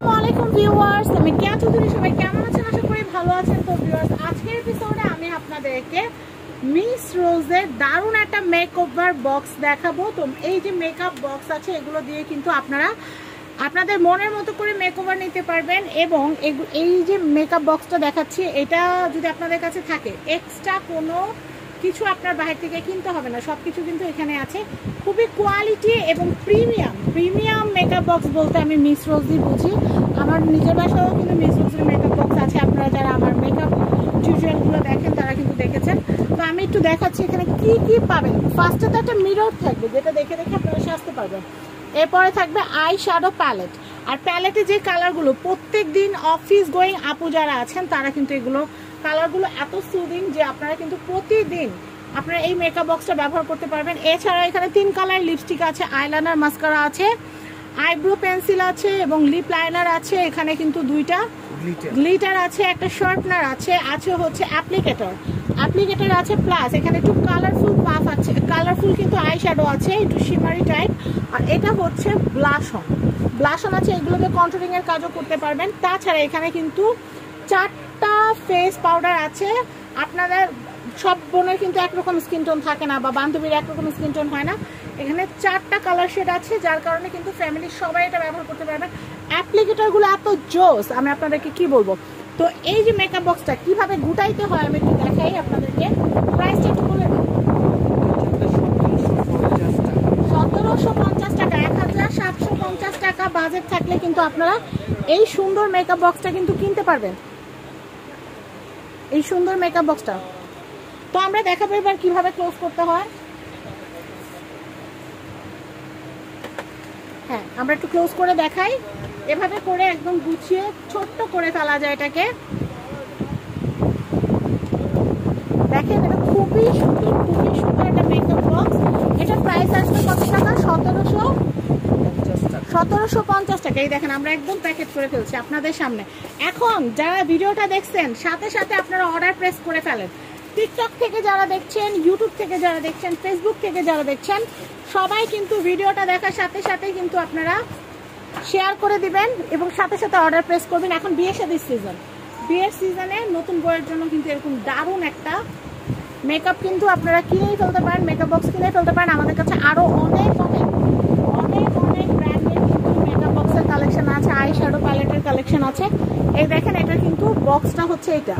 আসসালামু আলাইকুম ভিউয়ার্স, আমি কেয়া চৌধুরী। সবাই কেমন আছেন? আশা করি ভালো আছেন। তো ভিউয়ার্স, আজকের এপিসোডে আমি আপনাদেরকে মিস রোজের দারুণ একটা মেকওভার বক্স দেখাবো। তো এই যে মেকআপ বক্স আছে, এগুলো দিয়ে কিন্তু আপনারা আপনাদের মনের মতো করে মেকওভার নিতে পারবেন। এবং এই যে মেকআপ বক্সটা দেখাচ্ছি, এটা যদি আপনাদের কাছে থাকে, এক্সট্রা কোনো কিছু আপনার বাইরে থেকে কিনতে হবে না, সব কিছু কিন্তু এখানে আছে। খুবই কোয়ালিটি এবং প্রিমিয়াম মেকআপ বক্স বলতে আমি মিস রোজই বুঝি। আমার নিজের বাসায়ও কিন্তু মিস রোজের মেকআপ বক্স আছে। আপনারা যারা আমার মেকআপ টিউটোরিয়ালগুলো দেখেন তারা কিন্তু দেখেছেন। তো আমি একটু দেখাচ্ছি এখানে কি কি পাবেন। ফার্স্টে তো একটা মিরর থাকবে, যেটা দেখে দেখে আপনারা সাজতে পারবেন। এরপরে থাকবে আই শ্যাডো প্যালেট। আর প্যালেটে যে কালারগুলো, প্রত্যেক দিন অফিস গোয়িং আপু যারা আছেন তারা কিন্তু এগুলো কালারগুলো এত সুদিং যে আপনারা কিন্তু প্রতিদিন আপনারা এই মেকআপ বক্সটা ব্যবহার করতে পারবেন। এছাড়া এখানে 3 কালার লিপস্টিক আছে, আইলাইনার, মাস্কারা আছে, আইব্রো পেন্সিল আছে এবং লিপ লাইনার আছে। এখানে কিন্তু 2টা গ্লিটার আছে, একটা শার্পনার আছে, আছে হচ্ছে অ্যাপ্লিকেটর আছে, প্লাস এখানে একটু কালারফুল পাফ আছে, কালারফুল কিন্তু আই শ্যাডো আছে, একটু শিমারি টাইপ। আর এটা হচ্ছে ব্লাশন আছে, এগুলোতে কন্ট্রোলিং এর কাজও করতে পারবেন। তাছাড়া এখানে কিন্তু 4টা ফেস পাউডার আছে। আপনাদের সব বোনের কিন্তু একরকম স্কিন টোন থাকে না, বা বান্ধবীর একরকম স্কিন টোন হয় না। এখানে 4টা কালার শেড আছে, যার কারণে কিন্তু ফ্যামিলির সবাই এটা ব্যবহার করতে পারবেন। অ্যাপ্লিকেটরগুলো এত জোস, আমি আপনাদেরকে কি বলবো। তো এই যে মেকআপ বক্সটা কিভাবে গুটাইতে হয় আমি একটু দেখাই আপনাদেরকে। প্রাইসটা একটু বলে দিন। 1750 টাকা, 1750 টাকা বাজেট থাকলে কিন্তু আপনারা এই সুন্দর মেকআপ বক্সটা কিন্তু কিনতে পারবেন, এই সুন্দর মেকআপ বক্সটা। তো আমরা দেখাবো এবার কিভাবে ক্লোজ করতে হয়। হ্যাঁ, আমরা একটু ক্লোজ করে দেখাই। এভাবে করে একদম গুছিয়ে ছোট্ট করে ফেলা যায় এটাকে। দেখেন, এটা খুবই সুন্দর একটা মেকআপ বক্স। এটা প্রাইস আসবে কত টাকা? 1750 টাকা। এই দেখেন, আমরা একদম প্যাকেট করে ফেলছি আপনাদের সামনে। এখন যারা ভিডিওটা দেখছেন, সাথে সাথে আপনারা অর্ডার প্রেস করে ফেলেন। টিকটক থেকে যারা দেখছেন, ইউটিউব থেকে যারা দেখছেন, ফেসবুক থেকে যারা দেখছেন, সবাই কিন্তু ভিডিওটা দেখার সাথে সাথে কিন্তু আপনারা শেয়ার করে দিবেন এবং সাথে সাথে অর্ডার প্রেস করবেন। এখন বিয়ের সিজনে নতুন বউয়ের জন্য কিন্তু এরকম দারুণ একটা মেকআপ কিন্তু আপনারা কিনেই ফেলতে পারেন, মেকআপ বক্স কিনে ফেলতে পারেন। আমাদের কাছে আরো অনেক ব্র্যান্ডের কিন্তু মেকআপ বক্সের কালেকশন আছে, আই শ্যাডো প্যালেটের কালেকশন আছে। এই দেখেন, এটা কিন্তু বক্সটা হচ্ছে এটা,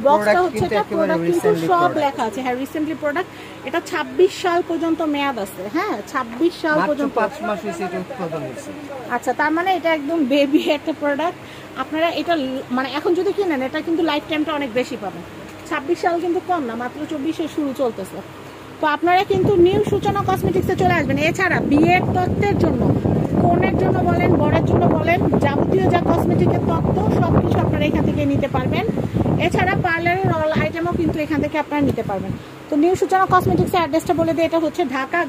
প্রোডাক্ট কিন্তু সব লেখা আছে। হ্যাঁ, রিসেন্টলি প্রোডাক্ট। এটা 26 সাল পর্যন্ত মেয়াদ আছে। হ্যাঁ, 26 সাল পর্যন্ত, 5 মাস হয়েছে এটা উৎপাদন হয়েছে। আচ্ছা, তার মানে এটা একদম বেবি একটা প্রোডাক্ট। আপনারা এটা মানে এখন যদি কিনেন, এটা কিন্তু লাইফ টাইমটা অনেক বেশি পাবেন। 26 সাল কিন্তু কম না, মাত্র 24-এ শুরু চলতেছে। তো আপনারা কিন্তু নিউ সূচনা কসমেটিক্সে চলে আসবেন। এছাড়া বিয়ের তত্ত্বের জন্য, কনের জন্য বলেন, বরের জন্য বলেন, যাবতীয় যা কসমেটিকের তত্ত্ব সবকিছু আপনারা এখান থেকে নিতে পারবেন। এছাড়া পার্লারের অল আইটেমও কিন্তু এখান থেকে আপনারা নিতে পারবেন। তো নিউ সূচনা কসমেটিক্সের অ্যাড্রেসটা বলে দিই। এটা হচ্ছে ঢাকা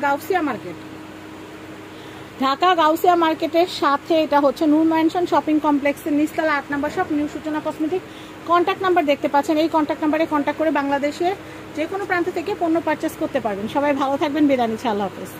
গাউসিয়া মার্কেটের সাথে, এটা হচ্ছে নূর ম্যানশন শপিং কমপ্লেক্সের নিচতলা 8 নম্বর শপ, নিউ সূচনা কসমেটিক। কন্ট্যাক্ট নাম্বার দেখতে পাচ্ছেন, এই কন্ট্যাক্ট নাম্বারে কন্ট্যাক্ট করে বাংলাদেশের যে কোনো প্রান্ত থেকে পণ্য পারচেস করতে পারবেন। সবাই ভালো থাকবেন, বিদায় নিচ্ছি, আল্লাহ হাফেজ।